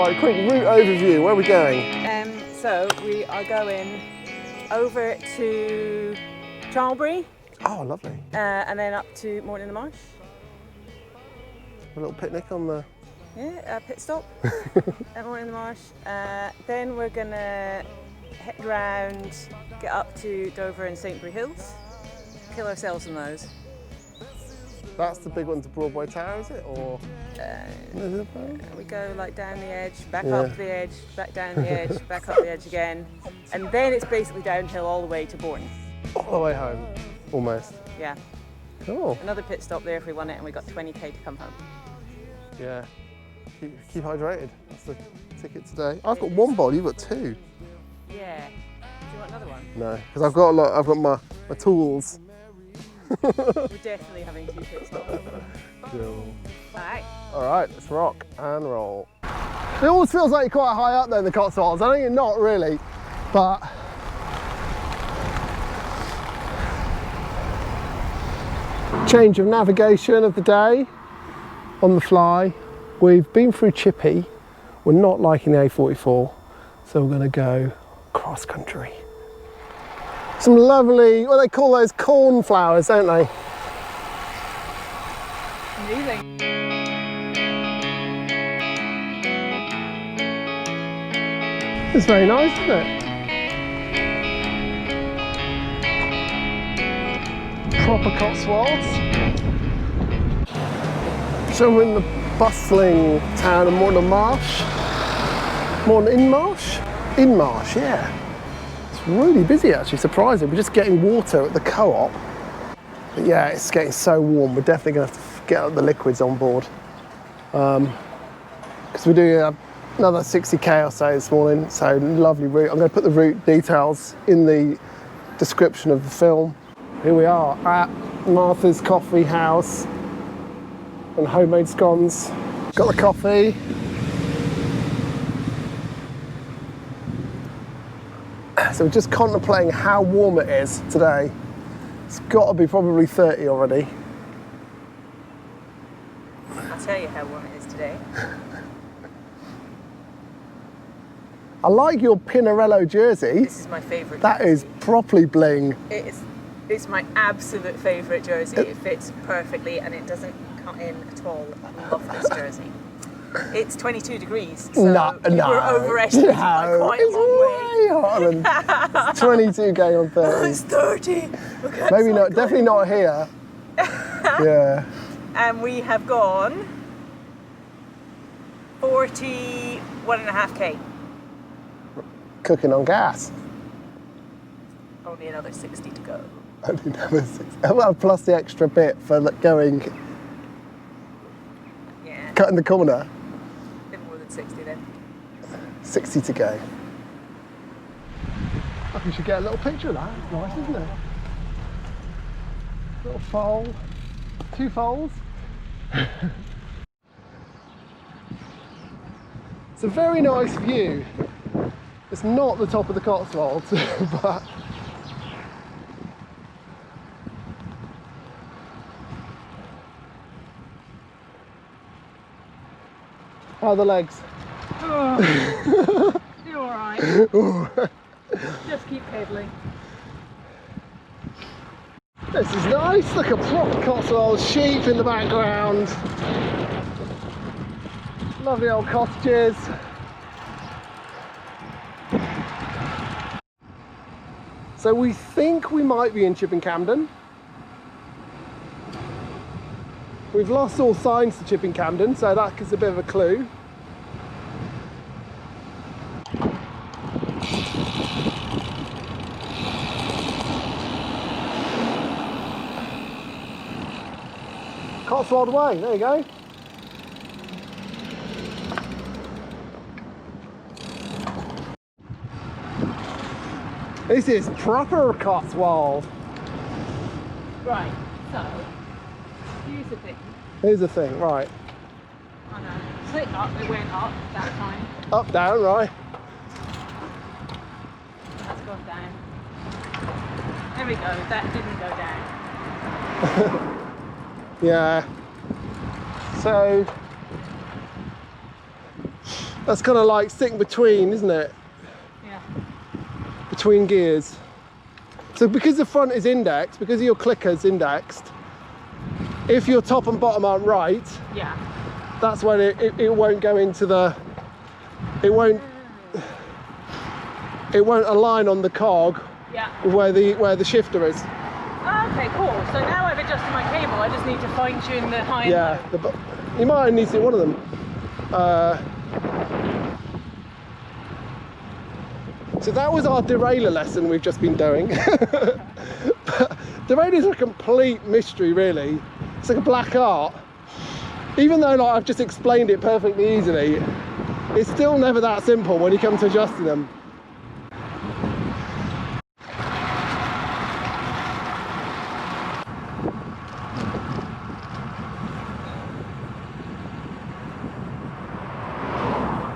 Right, quick route overview. Where are we going? So we are going over to Charlbury. Oh, lovely. And then up to Morton in the Marsh. A little picnic on the... Yeah, pit stop at Morton in the Marsh. Then we're gonna head round, get up to Dover and Saintbury Hills, kill ourselves in those. That's the big one to Broadway Tower, is it? Or we go like down the edge, back up the edge, back down the edge, back up the edge again, and then it's basically downhill all the way to Bourne. All the way home, almost. Yeah. Cool. Another pit stop there if we want it, and we got 20k to come home. Yeah. Keep hydrated. That's the ticket today. I've got one bowl. You've got two. Yeah. Do you want another one? No, because I've got a lot. I've got my tools. We're definitely having two pit stops. Cool. Alright. Alright, let's rock and roll. It always feels like you're quite high up there in the Cotswolds. I think you're not really, but change of navigation of the day on the fly. We've been through Chippy. We're not liking the A44, so we're going to go cross country. Some lovely, what do they call those, cornflowers, don't they? Amazing. It's very nice, isn't it? Proper Cotswolds. So we're in the bustling town of Morton Marsh. Morton in Marsh? In Marsh, yeah. It's really busy actually, surprising. We're just getting water at the co-op. But yeah, it's getting so warm. We're definitely going to have to get the liquids on board. Because we're doing another 60k or so this morning, so lovely route. I'm going to put the route details in the description of the film. Here we are at Martha's Coffee House and homemade scones. Got the coffee. So we're just contemplating how warm it is today. It's got to be probably 30 already. I'll tell you how warm it is today. I like your Pinarello jersey. This is my favourite That jersey. is properly bling. It's my absolute favourite jersey. It fits perfectly and it doesn't cut in at all. I love this jersey. It's 22 degrees, so we're overestimating by quite a long way. Way hotter than it's 22 going on 30. It's 30. Okay, Maybe not, definitely not here. Yeah. And we have gone 41.5k. Cooking on gas. Only another 60 to go. Only another 6. Well, plus the extra bit for going, cutting the corner. A bit more than 60 then. 60 to go. I think we should get a little picture of that. It's nice, isn't it? Little fold. 2 folds. It's a very nice view. It's not the top of the Cotswolds, but how are the legs? Oh, you're alright. Just keep pedaling. This is nice. Look at proper Cotswolds, sheep in the background. Lovely old cottages. So we think we might be in Chipping Camden. We've lost all signs to Chipping Camden, so that gives a bit of a clue. Cotswold Way, there you go. This is proper Cotswold. Right, so here's the thing. Here's the thing, right. I know. Click up, it went up that time. Up, down, right. That's gone down. There we go, that didn't go down. Yeah. So That's kind of like sitting between, isn't it? Yeah. Between gears. So because the front is indexed, because your clicker's indexed, if your top and bottom aren't right, yeah, that's when it won't go into the, it won't align on the cog, yeah, where the shifter is. Okay, cool. So now I've adjusted my cable, I just need to fine tune the high and low. You might only see one of them. So that was our derailleur lesson we've just been doing. Derailleurs are a complete mystery, really. It's like a black art. Even though like, I've just explained it perfectly easily, it's still never that simple when you come to adjusting them.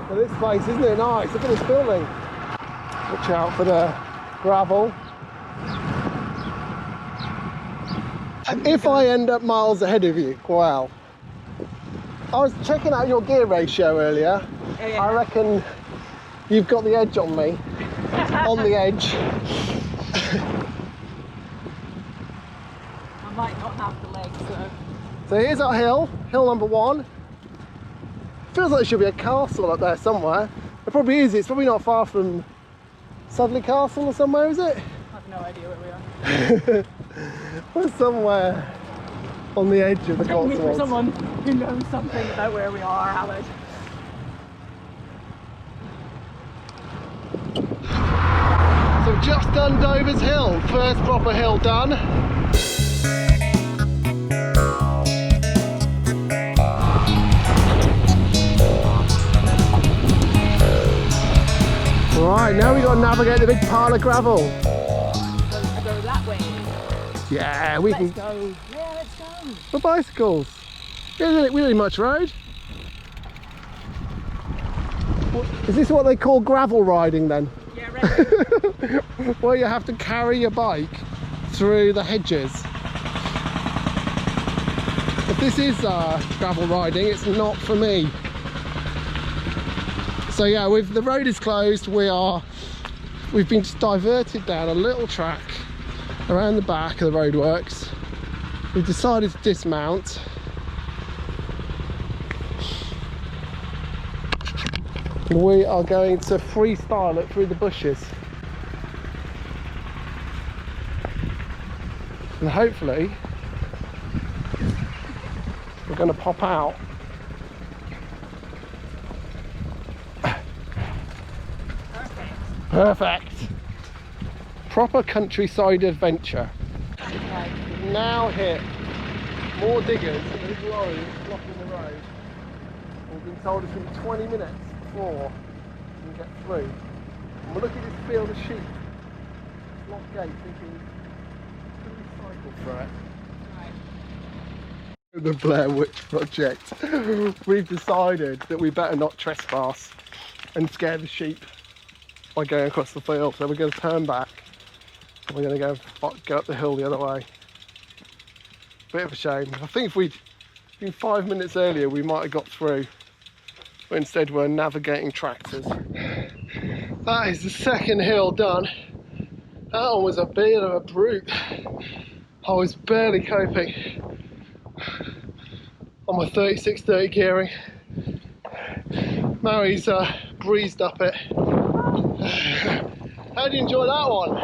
So this place, isn't it nice? Look at this building. Watch out for the gravel. If I end up miles ahead of you, wow. I was checking out your gear ratio earlier. Oh, yeah. I reckon you've got the edge on me. On the edge. I might not have the legs, so. So here's our hill, hill number 1. Feels like there should be a castle up there somewhere. It probably is, it's probably not far from Sudley Castle or somewhere, is it? I have no idea where we are. We're somewhere on the edge of the Cotswolds. For someone who knows something about where we are, Howard. So we've just done Dover's Hill, first proper hill done. Right, now we've got to navigate the big pile of gravel. I go that way. Yeah, we can. Let's go. Yeah, let's go. For bicycles. We don't need much road. Is this what they call gravel riding then? Yeah, right. Where you have to carry your bike through the hedges. If this is gravel riding, it's not for me. So yeah, the road is closed. We've been diverted down a little track around the back of the roadworks. We've decided to dismount. We are going to freestyle it through the bushes. And hopefully we're going to pop out. Perfect. Proper countryside adventure. Okay. We've now hit more diggers and these lorries blocking the road. We've been told it's going to be 20 minutes before we can get through. And we're looking at this field of sheep. Lock gate thinking, can we cycle through it? Right. The Blair Witch Project. We've decided that we better not trespass and scare the sheep by going across the field, so we're going to turn back and we're going to go up the hill the other way. Bit of a shame. I think if we'd been 5 minutes earlier we might have got through, but instead we're navigating tractors. That is the second hill done. That one was a bit of a brute. I was barely coping on my 36-30 gearing. Mairi's breezed up it. How do you enjoy that one?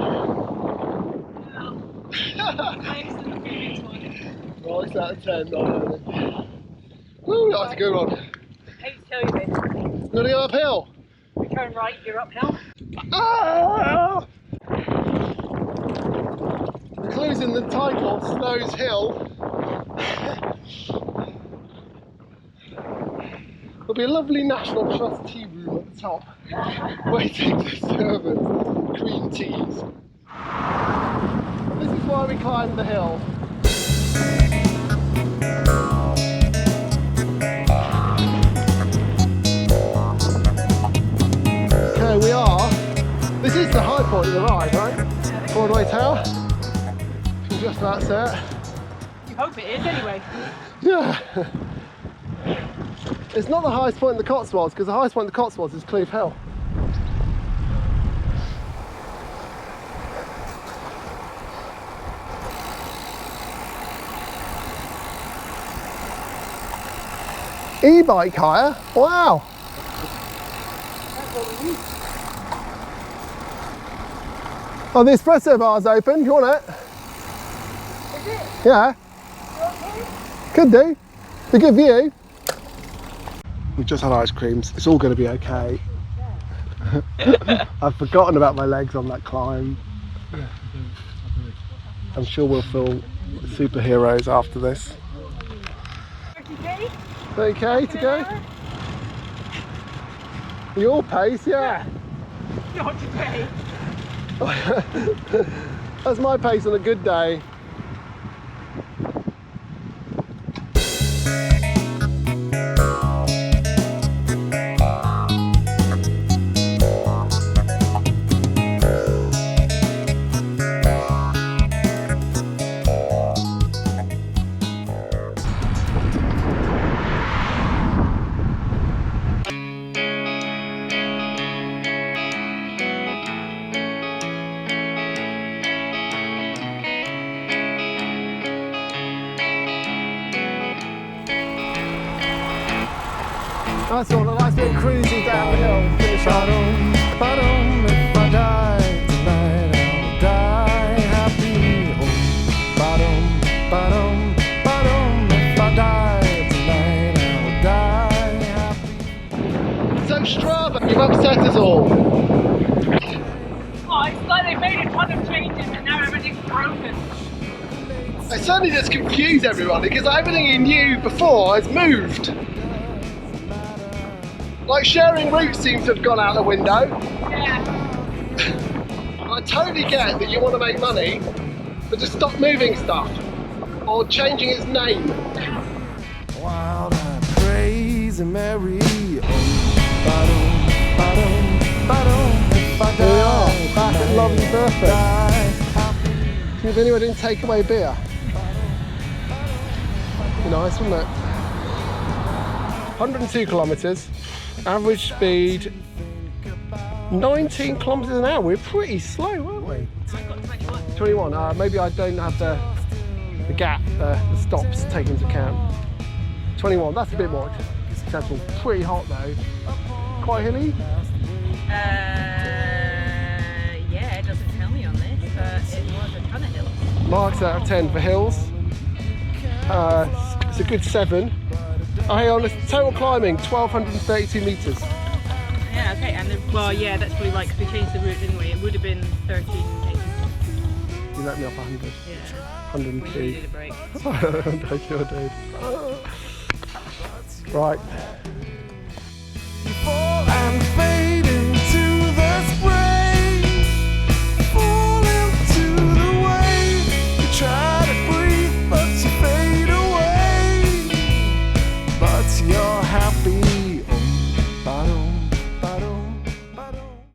Thanks to the previous one. Right, out of 10, not really. Woo, that was a good one. I hate to tell you this. You want to go uphill? We turn right, you're uphill. Ah! The clue's in the title, Snow's Hill. There'll be a lovely National Trust tea room at the top, waiting to serve us green teas. This is why we climbed the hill. Okay, this is the high point of the ride, right? Broadway Tower. Just about set. You hope it is anyway. Yeah. It's not the highest point in the Cotswolds, because the highest point in the Cotswolds is Cleve Hill. E-bike hire? Wow! Oh, the espresso bar's open. Do you want it? Is it? Yeah. Could do. It's a good view. We've just had ice creams. It's all going to be okay. I've forgotten about my legs on that climb. I'm sure we'll feel superheroes after this. 30k? 30k to go? Your pace, yeah. Not today. That's my pace on a good day. That's all, a nice bit of cruising down the hill. Finish off. If I die tonight, I'll die happy. If I die tonight, I'll die happy. So Strava, you've upset us all. Oh, it's like they made a ton of changes and now everything's broken. It certainly just confused everybody because everything you knew before has moved. Like sharing routes seems to have gone out the window. Yeah. I totally get that you want to make money, but just stop moving stuff or changing its name. Wild and crazy Mairi. Here we are, back at lovely Burford. See if anyone didn't take away beer. Be nice, wouldn't it? 102 kilometres. Average speed 19 kilometres an hour. We're pretty slow, aren't we? I've got 21. 21. Maybe I don't have the gap, the stops taken into account. 21. That's a bit more acceptable. Pretty hot though. Quite hilly. Yeah, it doesn't tell me on this, but it was a ton of hills. Marks out of 10 for hills. It's a good 7. Oh, hey, on the total climbing, 1,232 metres. Yeah, okay, and well, yeah, that's probably right, because we changed the route, didn't we? It would have been 1380. You let me off 100. Yeah. 102. We needed a break. I sure did. Right.